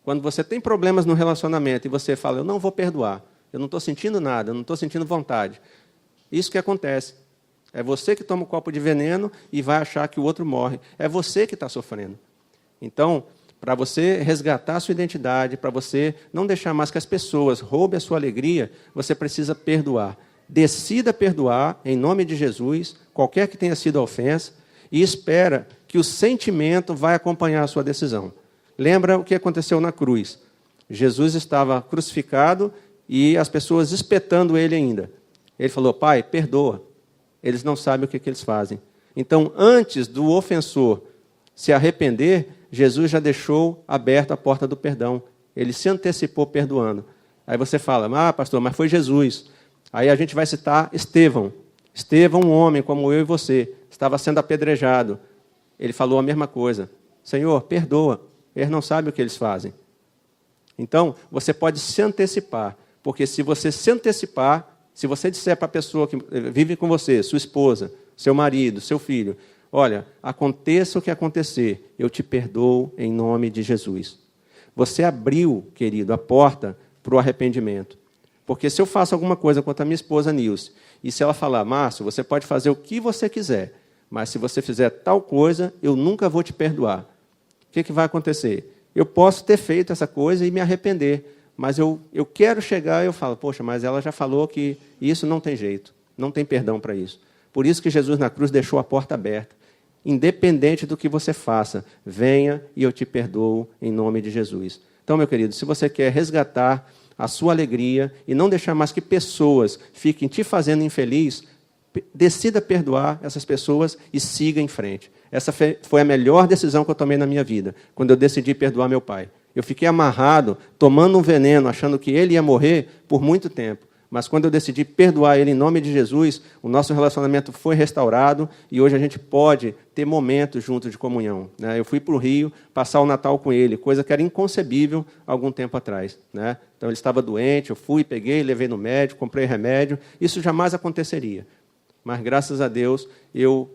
Speaker 1: Quando você tem problemas no relacionamento e você fala, eu não vou perdoar, eu não estou sentindo nada, eu não estou sentindo vontade. Isso que acontece. É você que toma um copo de veneno e vai achar que o outro morre. É você que está sofrendo. Então, para você resgatar a sua identidade, para você não deixar mais que as pessoas roubem a sua alegria, você precisa perdoar. Decida perdoar, em nome de Jesus, qualquer que tenha sido a ofensa, e espera que o sentimento vai acompanhar a sua decisão. Lembra o que aconteceu na cruz? Jesus estava crucificado e as pessoas espetando ele ainda. Ele falou, Pai, perdoa. Eles não sabem o que eles fazem. Então, antes do ofensor se arrepender, Jesus já deixou aberta a porta do perdão. Ele se antecipou perdoando. Aí você fala, pastor, mas foi Jesus. Aí a gente vai citar Estevão. Estevão, um homem como eu e você, estava sendo apedrejado. Ele falou a mesma coisa. Senhor, perdoa. Eles não sabem o que eles fazem. Então, você pode se antecipar, porque se você se antecipar, se você disser para a pessoa que vive com você, sua esposa, seu marido, seu filho, olha, aconteça o que acontecer, eu te perdoo em nome de Jesus. Você abriu, querido, a porta para o arrependimento. Porque se eu faço alguma coisa contra a minha esposa, Nilce, e se ela falar, Márcio, você pode fazer o que você quiser, mas se você fizer tal coisa, eu nunca vou te perdoar. O que vai acontecer? Eu posso ter feito essa coisa e me arrepender, mas eu quero chegar e eu falo, poxa, mas ela já falou que isso não tem jeito, não tem perdão para isso. Por isso que Jesus na cruz deixou a porta aberta. Independente do que você faça, venha e eu te perdoo em nome de Jesus. Então, meu querido, se você quer resgatar a sua alegria e não deixar mais que pessoas fiquem te fazendo infeliz, decida perdoar essas pessoas e siga em frente. Essa foi a melhor decisão que eu tomei na minha vida, quando eu decidi perdoar meu pai. Eu fiquei amarrado, tomando um veneno, achando que ele ia morrer por muito tempo. Mas quando eu decidi perdoar ele em nome de Jesus, o nosso relacionamento foi restaurado e hoje a gente pode ter momentos juntos de comunhão. Né? Eu fui para o Rio passar o Natal com ele, coisa que era inconcebível há algum tempo atrás. Né? Então ele estava doente, eu fui, peguei, levei no médico, comprei remédio. Isso jamais aconteceria. Mas, graças a Deus,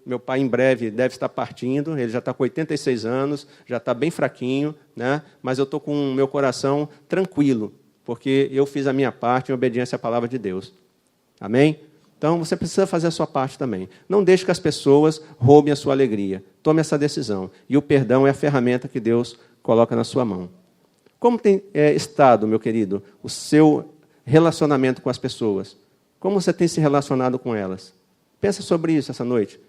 Speaker 1: meu pai em breve deve estar partindo, ele já está com 86 anos, já está bem fraquinho, né? Mas eu estou com o meu coração tranquilo, porque eu fiz a minha parte em obediência à palavra de Deus. Amém? Então, você precisa fazer a sua parte também. Não deixe que as pessoas roubem a sua alegria. Tome essa decisão. E o perdão é a ferramenta que Deus coloca na sua mão. Como tem estado, meu querido, o seu relacionamento com as pessoas? Como você tem se relacionado com elas? Pensa sobre isso essa noite.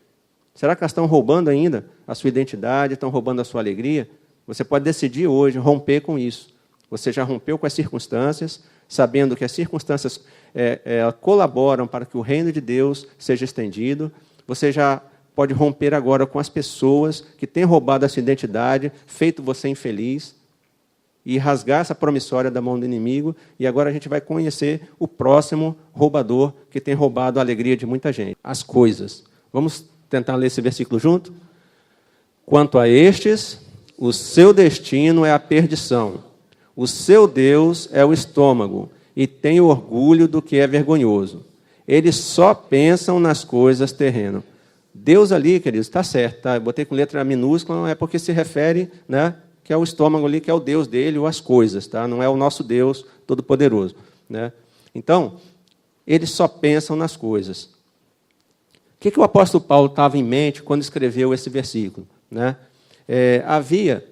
Speaker 1: Será que elas estão roubando ainda a sua identidade, estão roubando a sua alegria? Você pode decidir hoje romper com isso. Você já rompeu com as circunstâncias, sabendo que as circunstâncias colaboram para que o reino de Deus seja estendido. Você já pode romper agora com as pessoas que têm roubado a sua identidade, feito você infeliz, e rasgar essa promissória da mão do inimigo. E agora a gente vai conhecer o próximo roubador que tem roubado a alegria de muita gente. As coisas. Vamos tentar ler esse versículo junto? Quanto a estes, o seu destino é a perdição. O seu Deus é o estômago, e tem orgulho do que é vergonhoso. Eles só pensam nas coisas terrenas. Deus ali, queridos, está certo. Tá? Eu botei com letra minúscula, não é porque se refere, né, que é o estômago ali, que é o Deus dele, ou as coisas. Tá? Não é o nosso Deus Todo-Poderoso. Né? Então, eles só pensam nas coisas. O que o apóstolo Paulo estava em mente quando escreveu esse versículo? Né? Havia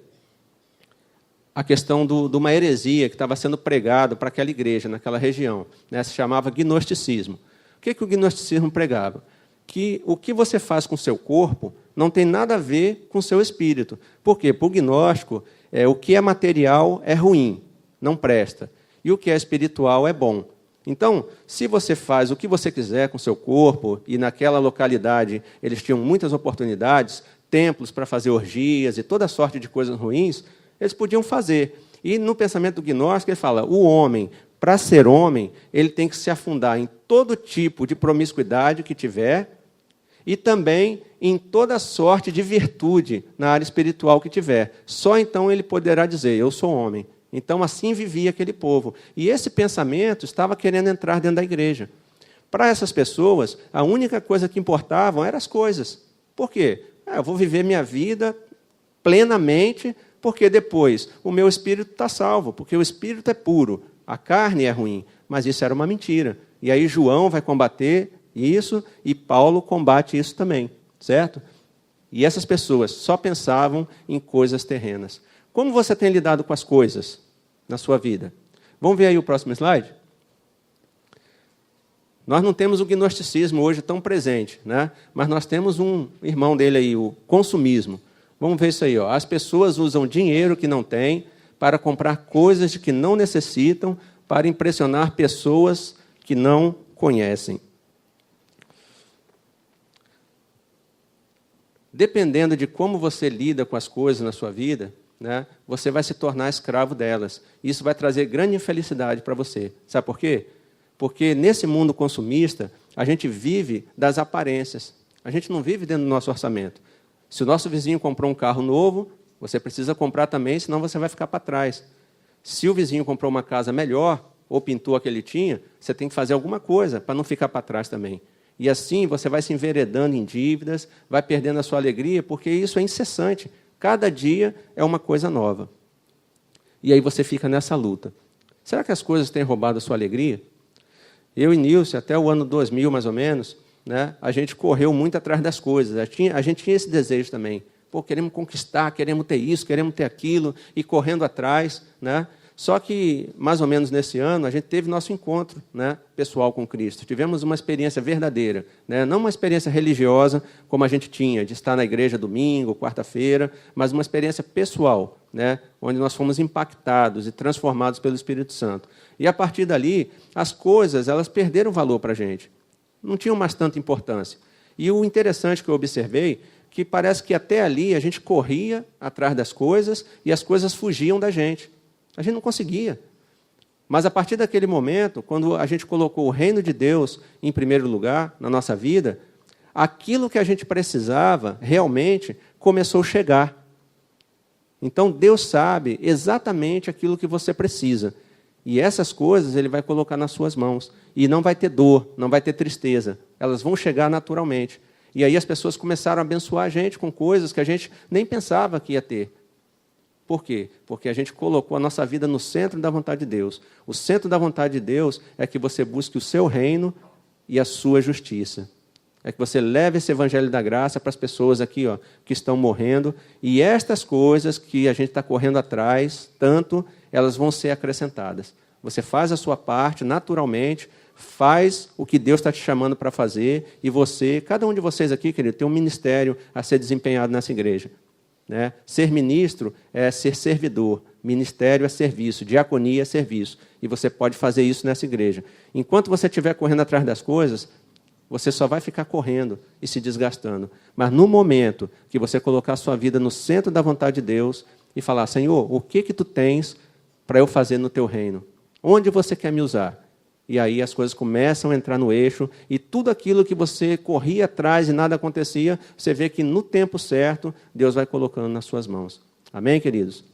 Speaker 1: a questão de uma heresia que estava sendo pregada para aquela igreja, naquela região. Né? Se chamava gnosticismo. O que o gnosticismo pregava? Que o que você faz com o seu corpo não tem nada a ver com o seu espírito. Por quê? Para o gnóstico, o que é material é ruim, não presta. E o que é espiritual é bom. Então, se você faz o que você quiser com o seu corpo, e naquela localidade eles tinham muitas oportunidades, templos para fazer orgias e toda sorte de coisas ruins, eles podiam fazer. E no pensamento do gnóstico, ele fala, o homem, para ser homem, ele tem que se afundar em todo tipo de promiscuidade que tiver e também em toda sorte de virtude na área espiritual que tiver. Só então ele poderá dizer, eu sou homem. Então, assim vivia aquele povo. E esse pensamento estava querendo entrar dentro da igreja. Para essas pessoas, a única coisa que importava eram as coisas. Por quê? Eu vou viver minha vida plenamente, porque depois o meu espírito está salvo, porque o espírito é puro, a carne é ruim. Mas isso era uma mentira. E aí João vai combater isso e Paulo combate isso também, certo? E essas pessoas só pensavam em coisas terrenas. Como você tem lidado com as coisas na sua vida? Vamos ver aí o próximo slide? Nós não temos o gnosticismo hoje tão presente, né? Mas nós temos um irmão dele aí, o consumismo. Vamos ver isso aí. Ó. As pessoas usam dinheiro que não têm para comprar coisas de que não necessitam para impressionar pessoas que não conhecem. Dependendo de como você lida com as coisas na sua vida, né, você vai se tornar escravo delas. Isso vai trazer grande infelicidade para você. Sabe por quê? Porque nesse mundo consumista, a gente vive das aparências. A gente não vive dentro do nosso orçamento. Se o nosso vizinho comprou um carro novo, você precisa comprar também, senão você vai ficar para trás. Se o vizinho comprou uma casa melhor, ou pintou a que ele tinha, você tem que fazer alguma coisa para não ficar para trás também. E assim você vai se enveredando em dívidas, vai perdendo a sua alegria, porque isso é incessante. Cada dia é uma coisa nova. E aí você fica nessa luta. Será que as coisas têm roubado a sua alegria? Eu e Nilce, até o ano 2000, mais ou menos, né, a gente correu muito atrás das coisas. A gente tinha esse desejo também. Pô, queremos conquistar, queremos ter isso, queremos ter aquilo, e correndo atrás. Né? Só que, mais ou menos nesse ano, a gente teve nosso encontro, né, pessoal com Cristo. Tivemos uma experiência verdadeira, né? Não uma experiência religiosa, como a gente tinha, de estar na igreja domingo, quarta-feira, mas uma experiência pessoal, né, onde nós fomos impactados e transformados pelo Espírito Santo. E, a partir dali, as coisas elas perderam valor para a gente. Não tinham mais tanta importância. E o interessante que eu observei, que parece que até ali a gente corria atrás das coisas e as coisas fugiam da gente. A gente não conseguia. Mas, a partir daquele momento, quando a gente colocou o reino de Deus em primeiro lugar na nossa vida, aquilo que a gente precisava, realmente, começou a chegar. Então, Deus sabe exatamente aquilo que você precisa. E essas coisas Ele vai colocar nas suas mãos. E não vai ter dor, não vai ter tristeza. Elas vão chegar naturalmente. E aí as pessoas começaram a abençoar a gente com coisas que a gente nem pensava que ia ter. Por quê? Porque a gente colocou a nossa vida no centro da vontade de Deus. O centro da vontade de Deus é que você busque o seu reino e a sua justiça. É que você leve esse evangelho da graça para as pessoas aqui, ó, que estão morrendo, e estas coisas que a gente está correndo atrás, tanto, elas vão ser acrescentadas. Você faz a sua parte naturalmente, faz o que Deus está te chamando para fazer, e você, cada um de vocês aqui, querido, tem um ministério a ser desempenhado nessa igreja. Né? Ser ministro é ser servidor, ministério é serviço, diaconia é serviço, e você pode fazer isso nessa igreja. Enquanto você estiver correndo atrás das coisas, você só vai ficar correndo e se desgastando. Mas no momento que você colocar a sua vida no centro da vontade de Deus e falar, Senhor, o que tu tens para eu fazer no teu reino? Onde você quer me usar? E aí as coisas começam a entrar no eixo e tudo aquilo que você corria atrás e nada acontecia, você vê que no tempo certo, Deus vai colocando nas suas mãos. Amém, queridos?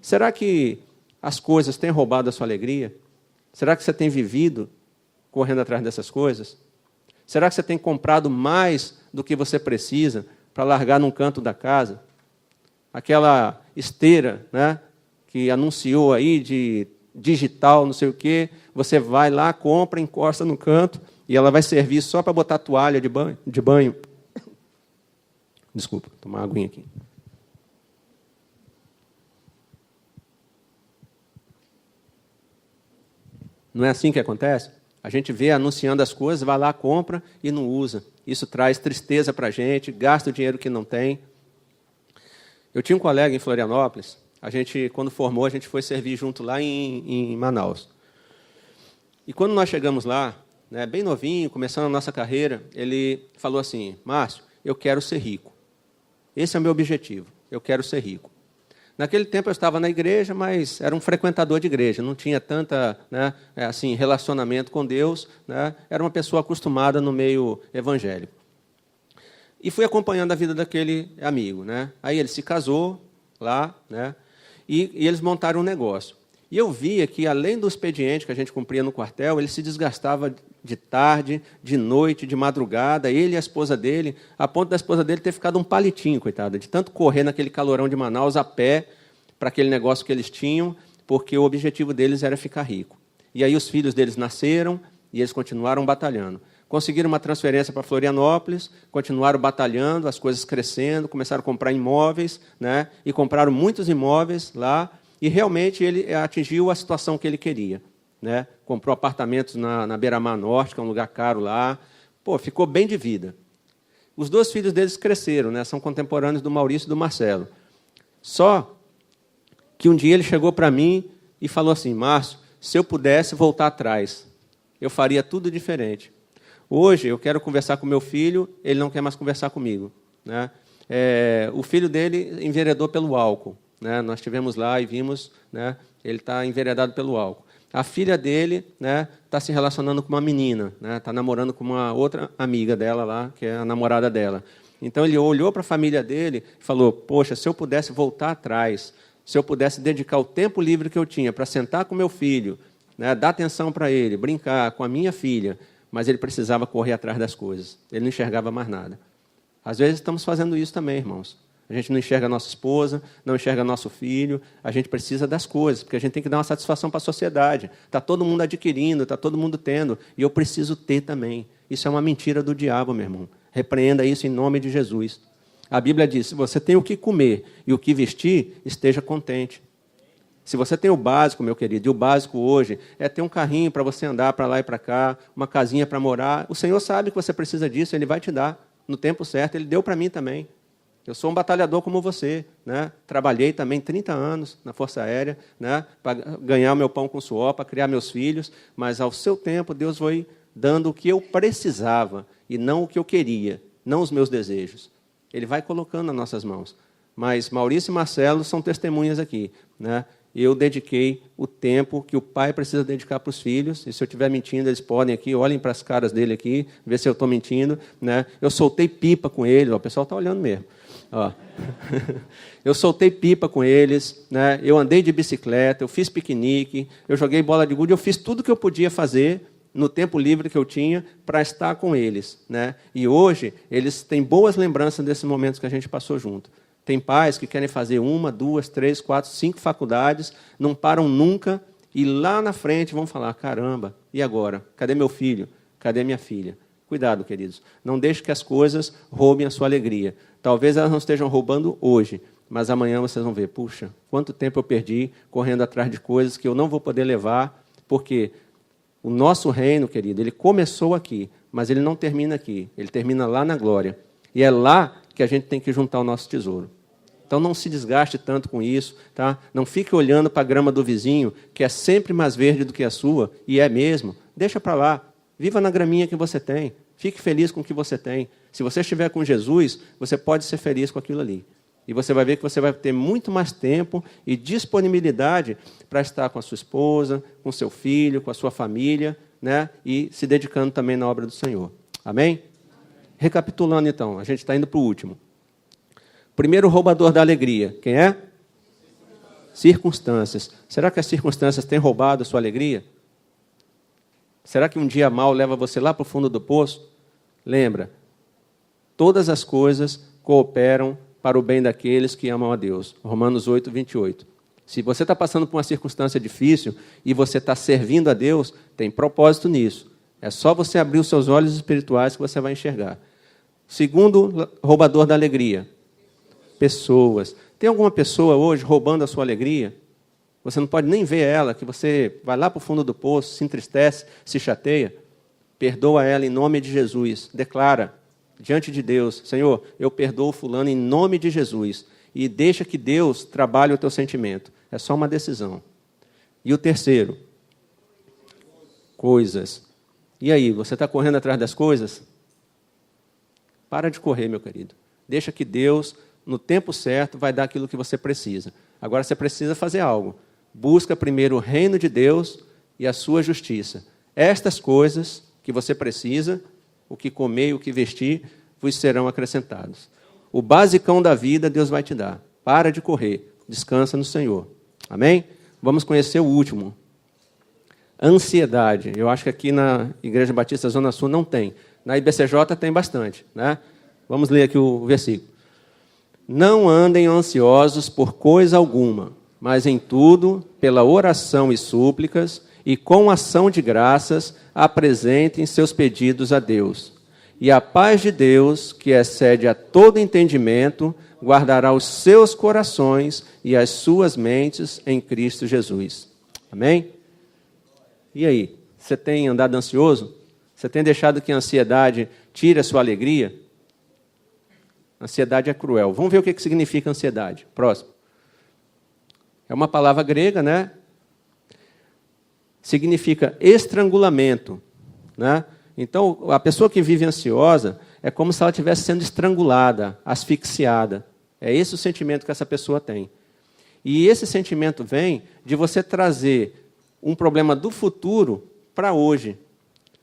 Speaker 1: Será que as coisas têm roubado a sua alegria? Será que você tem vivido correndo atrás dessas coisas? Será que você tem comprado mais do que você precisa para largar num canto da casa? Aquela esteira, né, que anunciou aí de digital, não sei o quê, você vai lá, compra, encosta no canto e ela vai servir só para botar toalha de banho. Desculpa, tomar uma aguinha aqui. Não é assim que acontece? A gente vê anunciando as coisas, vai lá, compra e não usa. Isso traz tristeza para a gente, gasta o dinheiro que não tem. Eu tinha um colega em Florianópolis, a gente, quando formou, a gente foi servir junto lá em Manaus. E quando nós chegamos lá, né, bem novinho, começando a nossa carreira, ele falou assim, Márcio, eu quero ser rico. Esse é o meu objetivo, eu quero ser rico. Naquele tempo eu estava na igreja, mas era um frequentador de igreja, não tinha tanta, né, assim, relacionamento com Deus, né, era uma pessoa acostumada no meio evangélico. E fui acompanhando a vida daquele amigo. Né? Aí ele se casou lá, né, e eles montaram um negócio. E eu via que, além do expediente que a gente cumpria no quartel, ele se desgastava de tarde, de noite, de madrugada, ele e a esposa dele, a ponto da esposa dele ter ficado um palitinho, coitada, de tanto correr naquele calorão de Manaus a pé para aquele negócio que eles tinham, porque o objetivo deles era ficar rico. E aí os filhos deles nasceram e eles continuaram batalhando. Conseguiram uma transferência para Florianópolis, continuaram batalhando, as coisas crescendo, começaram a comprar imóveis, né, e compraram muitos imóveis lá, e realmente ele atingiu a situação que ele queria. Né? Comprou apartamentos na Beira-Mar Norte, que é um lugar caro lá. Pô, ficou bem de vida. Os 2 filhos deles cresceram, né? São contemporâneos do Maurício e do Marcelo. Só que um dia ele chegou para mim e falou assim, Márcio, se eu pudesse voltar atrás, eu faria tudo diferente. Hoje eu quero conversar com meu filho, ele não quer mais conversar comigo. Né? O filho dele enveredou pelo álcool. Né? Nós estivemos lá e vimos, né, ele está enveredado pelo álcool. A filha dele, né, está se relacionando com uma menina, né, está namorando com uma outra amiga dela lá, que é a namorada dela. Então ele olhou para a família dele e falou, poxa, se eu pudesse voltar atrás, se eu pudesse dedicar o tempo livre que eu tinha para sentar com meu filho, né, dar atenção para ele, brincar com a minha filha, mas ele precisava correr atrás das coisas. Ele não enxergava mais nada. Às vezes estamos fazendo isso também, irmãos. A gente não enxerga a nossa esposa, não enxerga nosso filho, a gente precisa das coisas, porque a gente tem que dar uma satisfação para a sociedade. Está todo mundo adquirindo, está todo mundo tendo, e eu preciso ter também. Isso é uma mentira do diabo, meu irmão. Repreenda isso em nome de Jesus. A Bíblia diz, se você tem o que comer e o que vestir, esteja contente. Se você tem o básico, meu querido, e o básico hoje é ter um carrinho para você andar para lá e para cá, uma casinha para morar, o Senhor sabe que você precisa disso, Ele vai te dar no tempo certo, Ele deu para mim também. Eu sou um batalhador como você, né? Trabalhei também 30 anos na Força Aérea, né? Para ganhar o meu pão com suor, para criar meus filhos, mas ao seu tempo Deus foi dando o que eu precisava e não o que eu queria, não os meus desejos. Ele vai colocando nas nossas mãos. Mas Maurício e Marcelo são testemunhas aqui. Né? Eu dediquei o tempo que o pai precisa dedicar para os filhos, e se eu estiver mentindo, eles podem aqui, olhem para as caras dele aqui, ver se eu estou mentindo. Né? Eu soltei pipa com eles, ó, o pessoal está olhando mesmo. Ó. Eu soltei pipa com eles, né? Eu andei de bicicleta, eu fiz piquenique, eu joguei bola de gude, eu fiz tudo o que eu podia fazer no tempo livre que eu tinha para estar com eles. Né? E hoje, eles têm boas lembranças desses momentos que a gente passou junto. Tem pais que querem fazer 1, 2, 3, 4, 5 faculdades, não param nunca, e lá na frente vão falar, caramba, e agora? Cadê meu filho? Cadê minha filha? Cuidado, queridos. Não deixe que as coisas roubem a sua alegria. Talvez elas não estejam roubando hoje, mas amanhã vocês vão ver, puxa, quanto tempo eu perdi correndo atrás de coisas que eu não vou poder levar, porque o nosso reino, querido, ele começou aqui, mas ele não termina aqui, ele termina lá na glória. E é lá que a gente tem que juntar o nosso tesouro. Então não se desgaste tanto com isso, tá? Não fique olhando para a grama do vizinho, que é sempre mais verde do que a sua, e é mesmo. Deixa para lá, viva na graminha que você tem, fique feliz com o que você tem. Se você estiver com Jesus, você pode ser feliz com aquilo ali. E você vai ver que você vai ter muito mais tempo e disponibilidade para estar com a sua esposa, com o seu filho, com a sua família, né? E se dedicando também na obra do Senhor. Amém? Recapitulando, então, a gente está indo para o último. Primeiro roubador da alegria, quem é? Circunstâncias. Será que as circunstâncias têm roubado a sua alegria? Será que um dia mau leva você lá para o fundo do poço? Lembra, todas as coisas cooperam para o bem daqueles que amam a Deus. Romanos 8, 28. Se você está passando por uma circunstância difícil e você está servindo a Deus, tem propósito nisso. É só você abrir os seus olhos espirituais que você vai enxergar. Segundo roubador da alegria, pessoas. Tem alguma pessoa hoje roubando a sua alegria? Você não pode nem ver ela, que você vai lá para o fundo do poço, se entristece, se chateia. Perdoa ela em nome de Jesus. Declara diante de Deus, Senhor, eu perdoo fulano em nome de Jesus. E deixa que Deus trabalhe o teu sentimento. É só uma decisão. E o terceiro, coisas. E aí, você está correndo atrás das coisas? Para de correr, meu querido. Deixa que Deus, no tempo certo, vai dar aquilo que você precisa. Agora você precisa fazer algo. Busca primeiro o reino de Deus e a sua justiça. Estas coisas que você precisa, o que comer e o que vestir, vos serão acrescentados. O basicão da vida Deus vai te dar. Para de correr. Descansa no Senhor. Amém? Vamos conhecer o último. Ansiedade. Eu acho que aqui na Igreja Batista Zona Sul não tem. Na IBCJ tem bastante, né? Vamos ler aqui o versículo. Não andem ansiosos por coisa alguma, mas em tudo, pela oração e súplicas, e com ação de graças, apresentem seus pedidos a Deus. E a paz de Deus, que excede a todo entendimento, guardará os seus corações e as suas mentes em Cristo Jesus. Amém? E aí, você tem andado ansioso? Você tem deixado que a ansiedade tire a sua alegria? Ansiedade é cruel. Vamos ver o que significa ansiedade. Próximo. É uma palavra grega, né? Significa estrangulamento, né? Então, a pessoa que vive ansiosa é como se ela estivesse sendo estrangulada, asfixiada. É esse o sentimento que essa pessoa tem. E esse sentimento vem de você trazer um problema do futuro para hoje.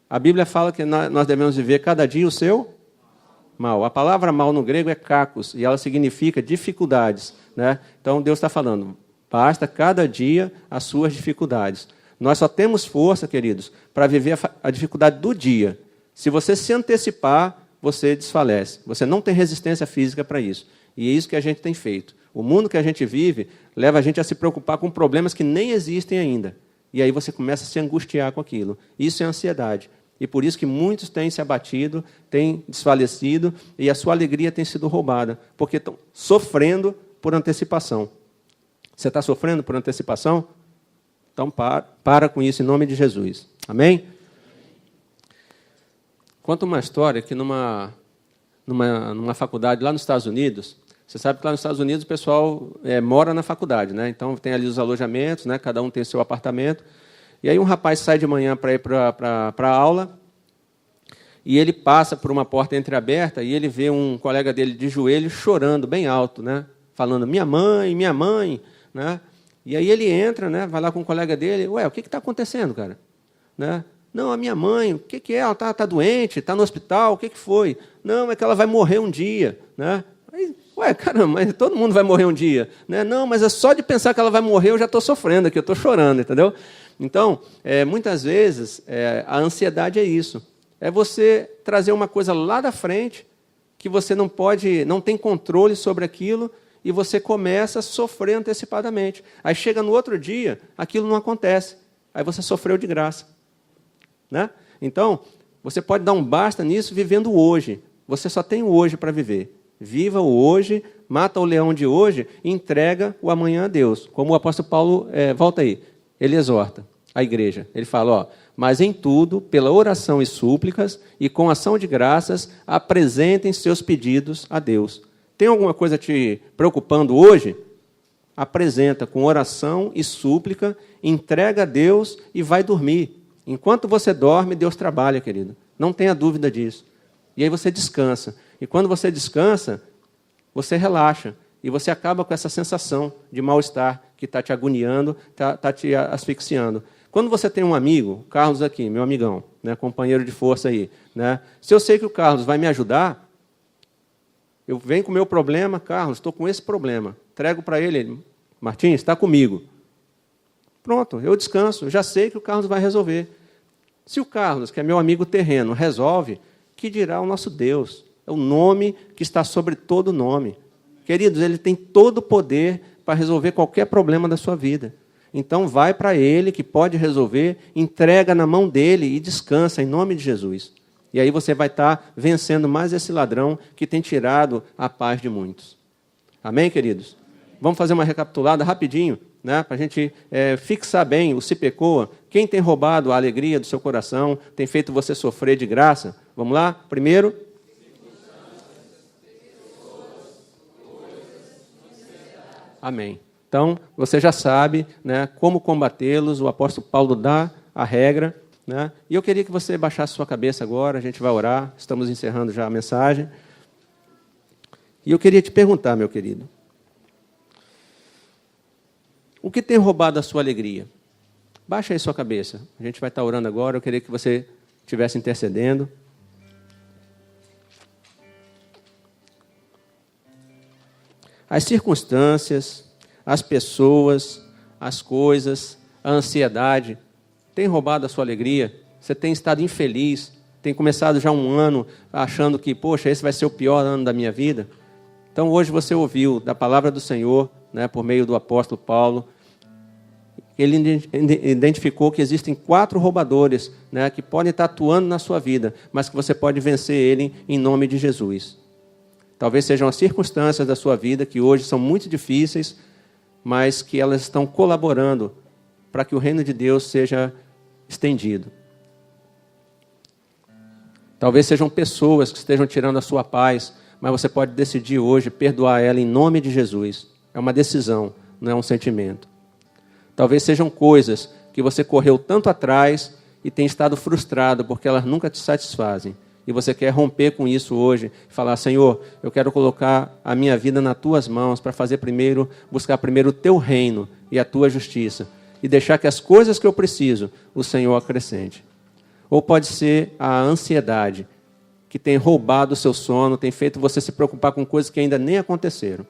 Speaker 1: A Bíblia fala que nós devemos viver cada dia o seu mal. A palavra mal no grego é kakos, e ela significa dificuldades, né? Então, Deus está falando, basta cada dia as suas dificuldades. Nós só temos força, queridos, para viver a dificuldade do dia. Se você se antecipar, você desfalece. Você não tem resistência física para isso. E é isso que a gente tem feito. O mundo que a gente vive leva a gente a se preocupar com problemas que nem existem ainda. E aí você começa a se angustiar com aquilo. Isso é ansiedade. E por isso que muitos têm se abatido, têm desfalecido, e a sua alegria tem sido roubada, porque estão sofrendo por antecipação. Você está sofrendo por antecipação? Então, para com isso, em nome de Jesus. Amém? Conta uma história que numa faculdade lá nos Estados Unidos, você sabe que lá nos Estados Unidos o pessoal mora na faculdade, né? Então, tem ali os alojamentos, né? Cada um tem seu apartamento. E aí um rapaz sai de manhã para ir para a aula, e ele passa por uma porta entreaberta, e ele vê um colega dele de joelho chorando bem alto, né? Falando, minha mãe, né? E aí ele entra, né, vai lá com o colega dele, ué, o que está acontecendo, cara? Né? Não, a minha mãe, o que é? Ela está doente, está no hospital, o que foi? Não, é que ela vai morrer um dia. Né? Aí, ué, caramba, mas todo mundo vai morrer um dia. Né? Não, mas é só de pensar que ela vai morrer, eu já estou sofrendo aqui, eu estou chorando, entendeu? Então, muitas vezes, a ansiedade é isso. É você trazer uma coisa lá da frente, que você não tem controle sobre aquilo, e você começa a sofrer antecipadamente. Aí chega no outro dia, aquilo não acontece. Aí você sofreu de graça. Né? Então, Você pode dar um basta nisso vivendo o hoje. Você só tem o hoje para viver. Viva o hoje, mata o leão de hoje e entrega o amanhã a Deus. Como o apóstolo Paulo, volta aí, ele exorta a igreja. Ele fala, ó, mas em tudo, pela oração e súplicas e com ação de graças, apresentem seus pedidos a Deus. Tem alguma coisa te preocupando hoje? Apresenta com oração e súplica, entrega a Deus e vai dormir. Enquanto você dorme, Deus trabalha, querido. Não tenha dúvida disso. E aí você descansa. E quando você descansa, você relaxa. E você acaba com essa sensação de mal-estar que está te agoniando, está te asfixiando. Quando você tem um amigo, Carlos aqui, meu amigão, né, companheiro de força aí, né, se eu sei que o Carlos vai me ajudar, eu venho com o meu problema, Carlos, estou com esse problema. Entrego para ele, Martins, está comigo. Pronto, eu descanso, eu já sei que o Carlos vai resolver. Se o Carlos, que é meu amigo terreno, resolve, que dirá o nosso Deus? É o nome que está sobre todo nome. Queridos, ele tem todo o poder para resolver qualquer problema da sua vida. Então, vai para ele, que pode resolver, entrega na mão dele e descansa, em nome de Jesus. E aí você vai estar vencendo mais esse ladrão que tem tirado a paz de muitos. Amém, queridos? Vamos fazer uma recapitulada rapidinho, né, para a gente fixar bem o se pecou. Quem tem roubado a alegria do seu coração, tem feito você sofrer de graça? Vamos lá? Primeiro. Amém. Então, você já sabe, né, como combatê-los. O apóstolo Paulo dá a regra. Né? E eu queria que você baixasse sua cabeça agora, a gente vai orar, estamos encerrando já a mensagem. E eu queria te perguntar, meu querido, o que tem roubado a sua alegria? Baixa aí sua cabeça, a gente vai estar orando agora, eu queria que você estivesse intercedendo. As circunstâncias, as pessoas, as coisas, a ansiedade, tem roubado a sua alegria? Você tem estado infeliz? Tem começado já um ano achando que, poxa, esse vai ser o pior ano da minha vida? Então, hoje você ouviu da palavra do Senhor, né, por meio do apóstolo Paulo, ele identificou que existem 4 roubadores, né, que podem estar atuando na sua vida, mas que você pode vencer ele em nome de Jesus. Talvez sejam as circunstâncias da sua vida, que hoje são muito difíceis, mas que elas estão colaborando para que o reino de Deus seja estendido. Talvez sejam pessoas que estejam tirando a sua paz, mas você pode decidir hoje perdoar ela em nome de Jesus. É uma decisão, não é um sentimento. Talvez sejam coisas que você correu tanto atrás e tem estado frustrado porque elas nunca te satisfazem. E você quer romper com isso hoje e falar, Senhor, eu quero colocar a minha vida nas tuas mãos para buscar primeiro o teu reino e a tua justiça. E deixar que as coisas que eu preciso, o Senhor acrescente. Ou pode ser a ansiedade, que tem roubado o seu sono, tem feito você se preocupar com coisas que ainda nem aconteceram.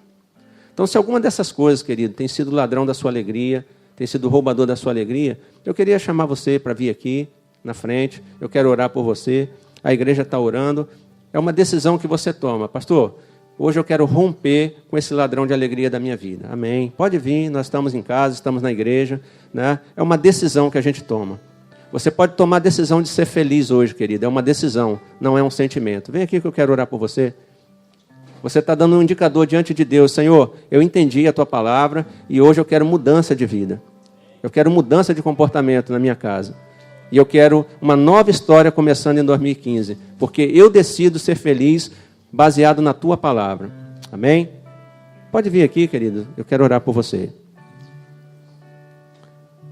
Speaker 1: Então, se alguma dessas coisas, querido, tem sido ladrão da sua alegria, tem sido roubador da sua alegria, eu queria chamar você para vir aqui na frente, eu quero orar por você, a igreja está orando, é uma decisão que você toma. Pastor, hoje eu quero romper com esse ladrão de alegria da minha vida. Amém. Pode vir, nós estamos em casa, estamos na igreja. Né? É uma decisão que a gente toma. Você pode tomar a decisão de ser feliz hoje, querido. É uma decisão, não é um sentimento. Vem aqui que eu quero orar por você. Você está dando um indicador diante de Deus. Senhor, eu entendi a tua palavra e hoje eu quero mudança de vida. Eu quero mudança de comportamento na minha casa. E eu quero uma nova história começando em 2015. Porque eu decido ser feliz baseado na tua palavra. Amém? Pode vir aqui, querido. Eu quero orar por você.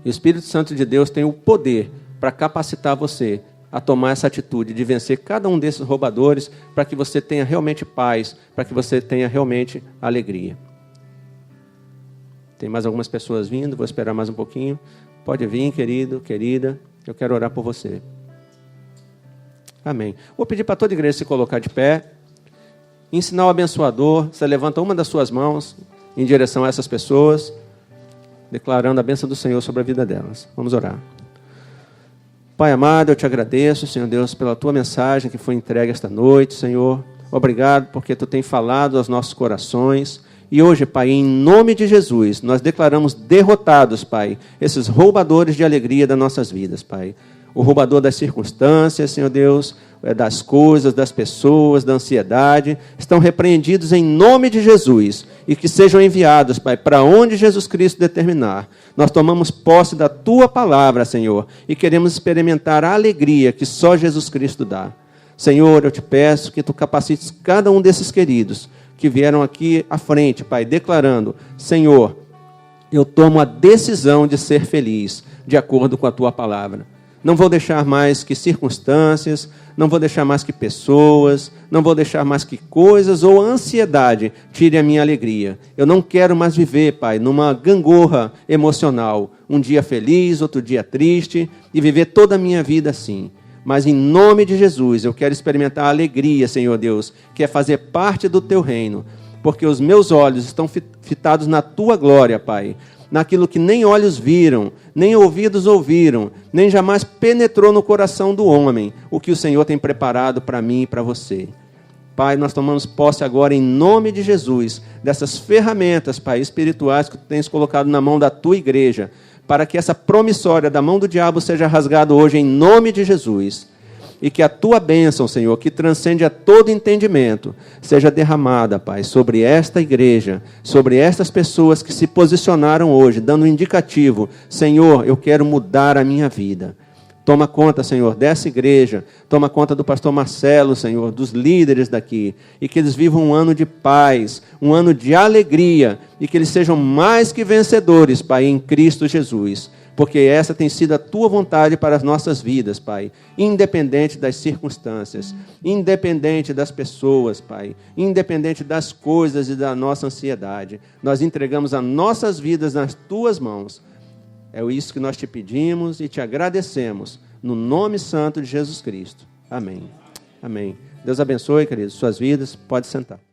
Speaker 1: E o Espírito Santo de Deus tem o poder para capacitar você a tomar essa atitude de vencer cada um desses roubadores para que você tenha realmente paz, para que você tenha realmente alegria. Tem mais algumas pessoas vindo, vou esperar mais um pouquinho. Pode vir, querido, querida. Eu quero orar por você. Amém. Vou pedir para toda a igreja se colocar de pé. Em sinal abençoador, você levanta uma das suas mãos em direção a essas pessoas, declarando a bênção do Senhor sobre a vida delas. Vamos orar. Pai amado, eu te agradeço, Senhor Deus, pela tua mensagem que foi entregue esta noite, Senhor. Obrigado porque tu tem falado aos nossos corações. E hoje, Pai, em nome de Jesus, nós declaramos derrotados, Pai, esses roubadores de alegria das nossas vidas, Pai. o roubador das circunstâncias, Senhor Deus, das coisas, das pessoas, da ansiedade, estão repreendidos em nome de Jesus e que sejam enviados, Pai, para onde Jesus Cristo determinar. Nós tomamos posse da Tua palavra, Senhor, e queremos experimentar a alegria que só Jesus Cristo dá. Senhor, eu te peço que Tu capacites cada um desses queridos que vieram aqui à frente, Pai, declarando: Senhor, eu tomo a decisão de ser feliz, de acordo com a Tua palavra. Não vou deixar mais que circunstâncias, não vou deixar mais que pessoas, não vou deixar mais que coisas ou ansiedade tire a minha alegria. Eu não quero mais viver, Pai, numa gangorra emocional. Um dia feliz, outro dia triste, e viver toda a minha vida assim. Mas em nome de Jesus, eu quero experimentar a alegria, Senhor Deus, que é fazer parte do Teu reino. Porque os meus olhos estão fitados na Tua glória, Pai. Naquilo que nem olhos viram, nem ouvidos ouviram, nem jamais penetrou no coração do homem, o que o Senhor tem preparado para mim e para você. Pai, nós tomamos posse agora em nome de Jesus, dessas ferramentas, Pai, espirituais que Tu tens colocado na mão da Tua igreja, para que essa promissória da mão do diabo seja rasgada hoje em nome de Jesus. E que a Tua bênção, Senhor, que transcende a todo entendimento, seja derramada, Pai, sobre esta igreja, sobre estas pessoas que se posicionaram hoje, dando um indicativo: Senhor, eu quero mudar a minha vida. Toma conta, Senhor, dessa igreja, toma conta do pastor Marcelo, Senhor, dos líderes daqui, e que eles vivam um ano de paz, um ano de alegria, e que eles sejam mais que vencedores, Pai, em Cristo Jesus. Porque essa tem sido a Tua vontade para as nossas vidas, Pai. Independente das circunstâncias, independente das pessoas, Pai. Independente das coisas e da nossa ansiedade. Nós entregamos as nossas vidas nas Tuas mãos. É isso que nós Te pedimos e Te agradecemos. No nome santo de Jesus Cristo. Amém. Amém. Deus abençoe, queridos, suas vidas. Pode sentar.